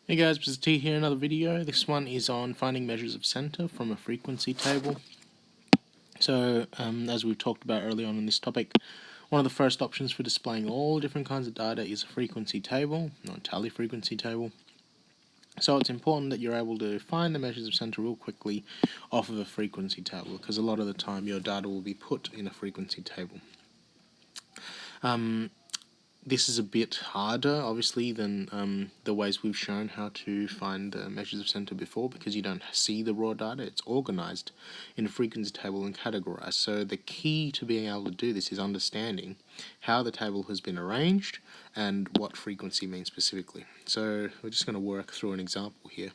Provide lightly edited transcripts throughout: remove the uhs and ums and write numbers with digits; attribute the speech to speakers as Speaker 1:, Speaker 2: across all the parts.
Speaker 1: Hey guys, Mr. T here, another video. This one is on finding measures of center from a frequency table. So, as we've talked about early on in this topic, one of the first options for displaying all different kinds of data is a frequency table, not a tally frequency table. So it's important that you're able to find the measures of center real quickly off of a frequency table, because a lot of the time your data will be put in a frequency table. This is a bit harder, obviously, than the ways we've shown how to find the measures of center before, because you don't see the raw data. It's organized in a frequency table and categorized. So the key to being able to do this is understanding how the table has been arranged and what frequency means specifically. So we're just going to work through an example here.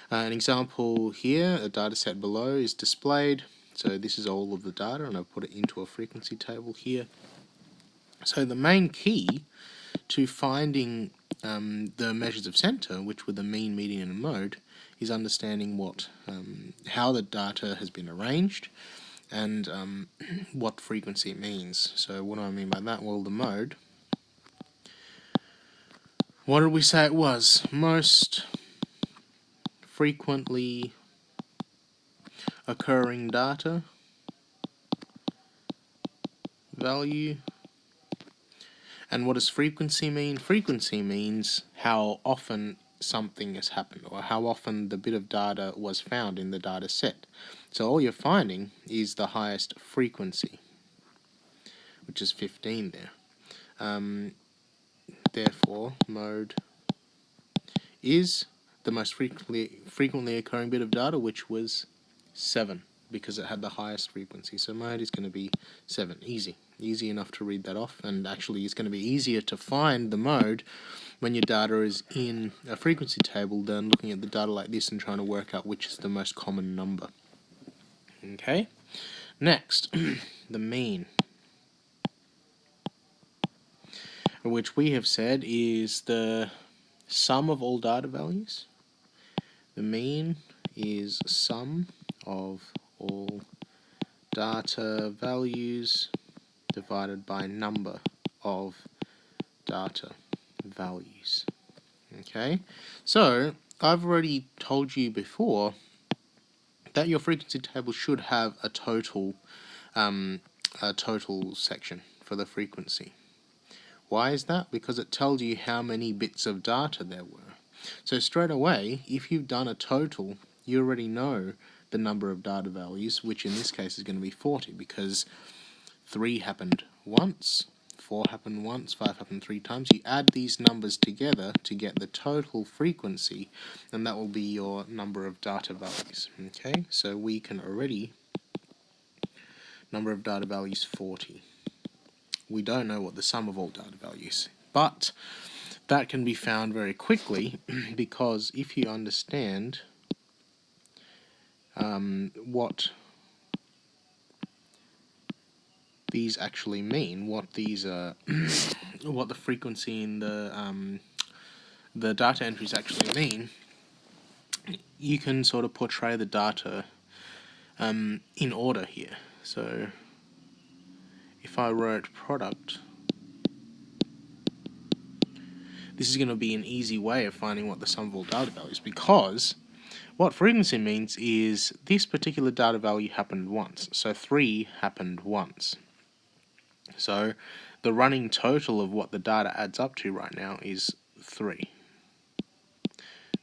Speaker 1: An example here, a data set below is displayed. So this is all of the data, and I've put it into a frequency table here. So the main key to finding the measures of center, which were the mean, median, and mode, is understanding how the data has been arranged and what frequency it means. So what do I mean by that? Well, the mode. What did we say it was? Most frequently occurring data value. And what does frequency mean? Frequency means how often something has happened, or how often the bit of data was found in the data set. So all you're finding is the highest frequency, which is 15 there. Therefore, mode is the most frequently occurring bit of data, which was 7, because it had the highest frequency. So mode is going to be 7. Easy enough to read that off, and actually it's going to be easier to find the mode when your data is in a frequency table than looking at the data like this and trying to work out which is the most common number. Okay, next, the mean, which we have said is the sum of all data values. The mean is sum of all data values divided by number of data values. Okay, so I've already told you before that your frequency table should have a total section for the frequency. Why is that? Because it tells you how many bits of data there were. So straight away, if you've done a total, you already know the number of data values, which in this case is going to be 40, because 3 happened once, 4 happened once, 5 happened 3 times. You add these numbers together to get the total frequency, and that will be your number of data values. Okay, so we can already, number of data values 40. We don't know what the sum of all data values, but that can be found very quickly because if you understand what these actually mean, what these what the frequency in the data entries actually mean, you can sort of portray the data in order here. So if I wrote product, this is going to be an easy way of finding what the sum of all data values, because what frequency means is this particular data value happened once. So 3 happened once. So the running total of what the data adds up to right now is 3.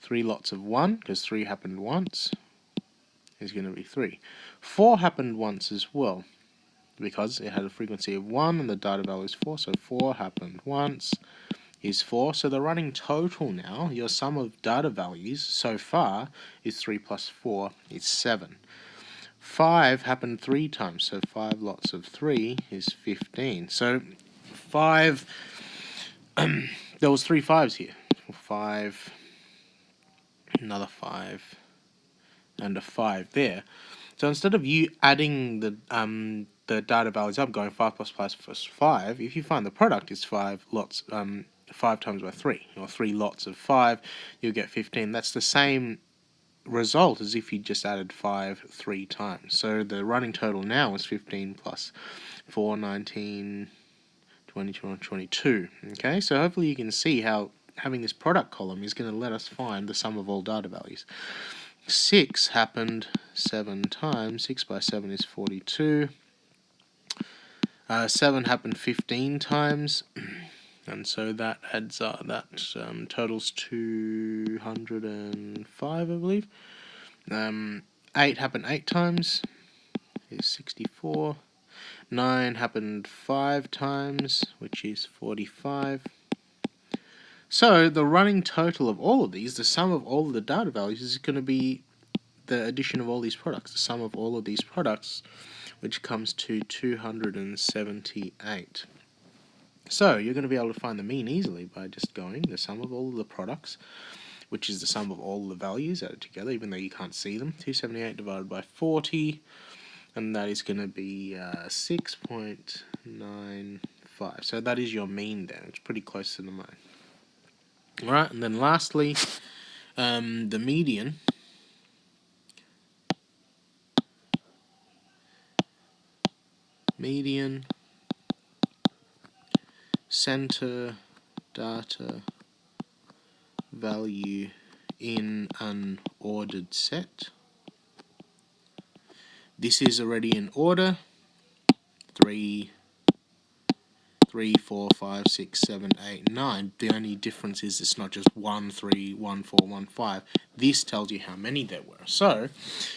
Speaker 1: 3 lots of 1, because 3 happened once, is going to be 3. 4 happened once as well, because it had a frequency of 1 and the data value is 4, so 4 happened once is 4. So the running total now, your sum of data values so far, is 3 plus 4 is 7. 5 happened 3 times, so 5 lots of 3 is 15. So 5, there was 3 5s here. 5, another 5, and a 5 there. So instead of you adding the data values up, going 5 plus 5 plus 5, if you find the product is 5 lots, 5 times by 3, or 3 lots of 5, you'll get 15. That's the same result as if you just added 5 3 times. So the running total now is 15 plus 4, 19, 20, 22. Okay, so hopefully you can see how having this product column is going to let us find the sum of all data values. 6 happened 7 times. 6 by 7 is 42. 7 happened 15 times. And so that adds up, that totals 205, I believe. 8 happened 8 times, is 64. 9 happened 5 times, which is 45. So the running total of all of these, the sum of all of the data values, is going to be the addition of all these products, the sum of all of these products, which comes to 278. So you're going to be able to find the mean easily by just going the sum of all of the products, which is the sum of all the values added together, even though you can't see them. 278 divided by 40, and that is going to be 6.95. So that is your mean there. It's pretty close to the mean. Alright, and then lastly, the median. Median, center data value in an ordered set. This is already in order. 3, 4, 5, 6, 7, 8, 9. The only difference is it's not just 1, 3, 1, 4, 1, 5. This tells you how many there were. So,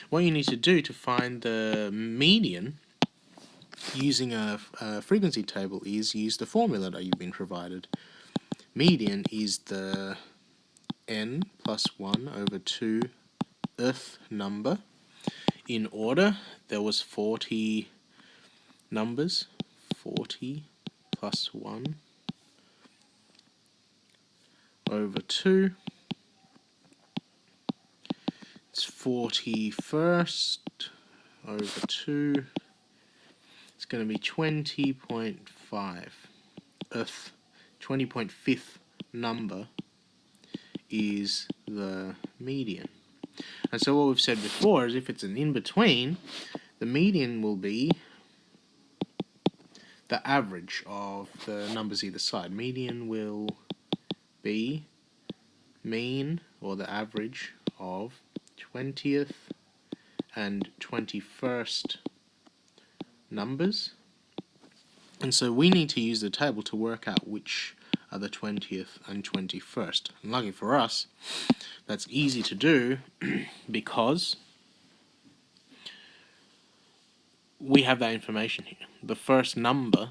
Speaker 1: what you need to do to find the median using a frequency table is use the formula that you've been provided. Median is the n plus 1 over 2 th number. In order, there was 40 numbers. 40 plus 1 over 2. It's 41st over 2. It's going to be 20.5. 20.5th number is the median. And so what we've said before is if it's an in-between, the median will be the average of the numbers either side. Median will be mean, or the average, of 20th and 21st numbers. And so we need to use the table to work out which are the 20th and 21st. And lucky for us, that's easy to do because we have that information here. The first number,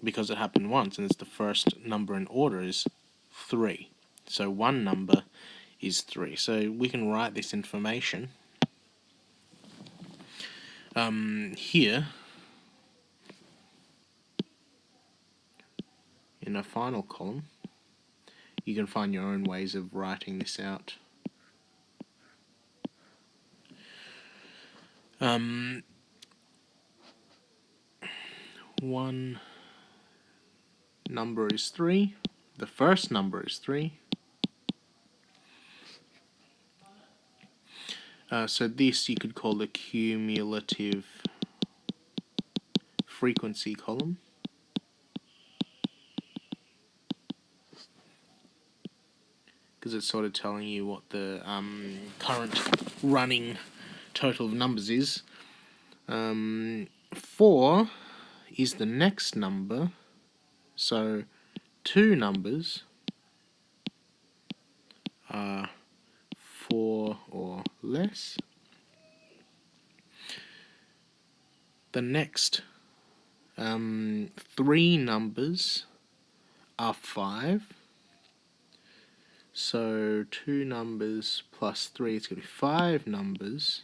Speaker 1: because it happened once and it's the first number in order, is 3. So one number is 3. So we can write this information here in a final column. You can find your own ways of writing this out. One number is 3. The first number is 3. So this you could call the cumulative frequency column. Because it's sort of telling you what the current running total of numbers is. 4 is the next number, so 2 numbers are 4 or less. The next 3 numbers are 5. So 2 numbers plus 3, it's going to be 5 numbers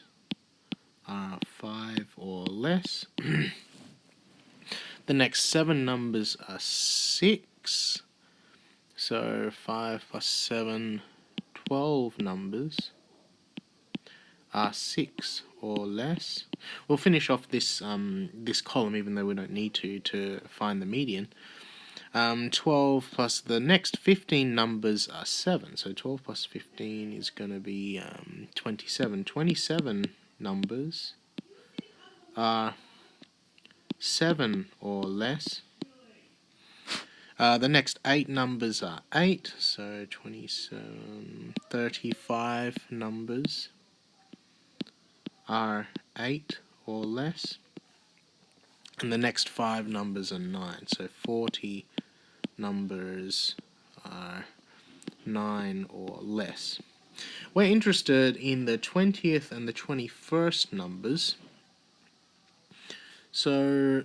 Speaker 1: are 5 or less. The next 7 numbers are 6. So 5 plus 7, 12 numbers are 6 or less. We'll finish off this this column, even though we don't need to find the median. 12 plus the next 15 numbers are 7. So 12 plus 15 is going to be 27. 27 numbers are 7 or less. The next 8 numbers are 8, so 27, 35 numbers are 8 or less. And the next 5 numbers are 9, so 40 numbers are 9 or less. We're interested in the 20th and the 21st numbers. So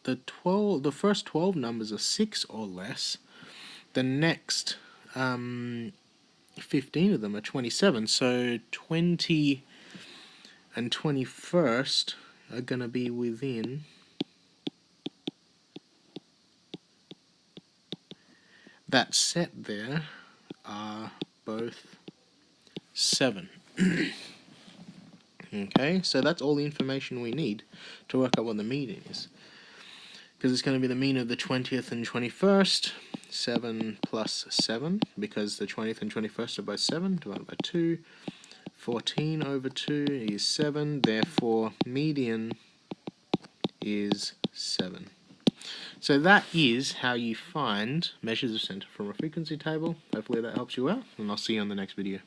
Speaker 1: the first 12 numbers are 6 or less. The next 15 of them are 27. So 20 and 21st are going to be within that set there are both 7. Okay, so that's all the information we need to work out what the mean is. Because it's going to be the mean of the 20th and 21st, 7 plus 7, because the 20th and 21st are both 7, divided by 2. 14 over 2 is 7, therefore median is 7. So that is how you find measures of centre from a frequency table. Hopefully that helps you out, and I'll see you on the next video.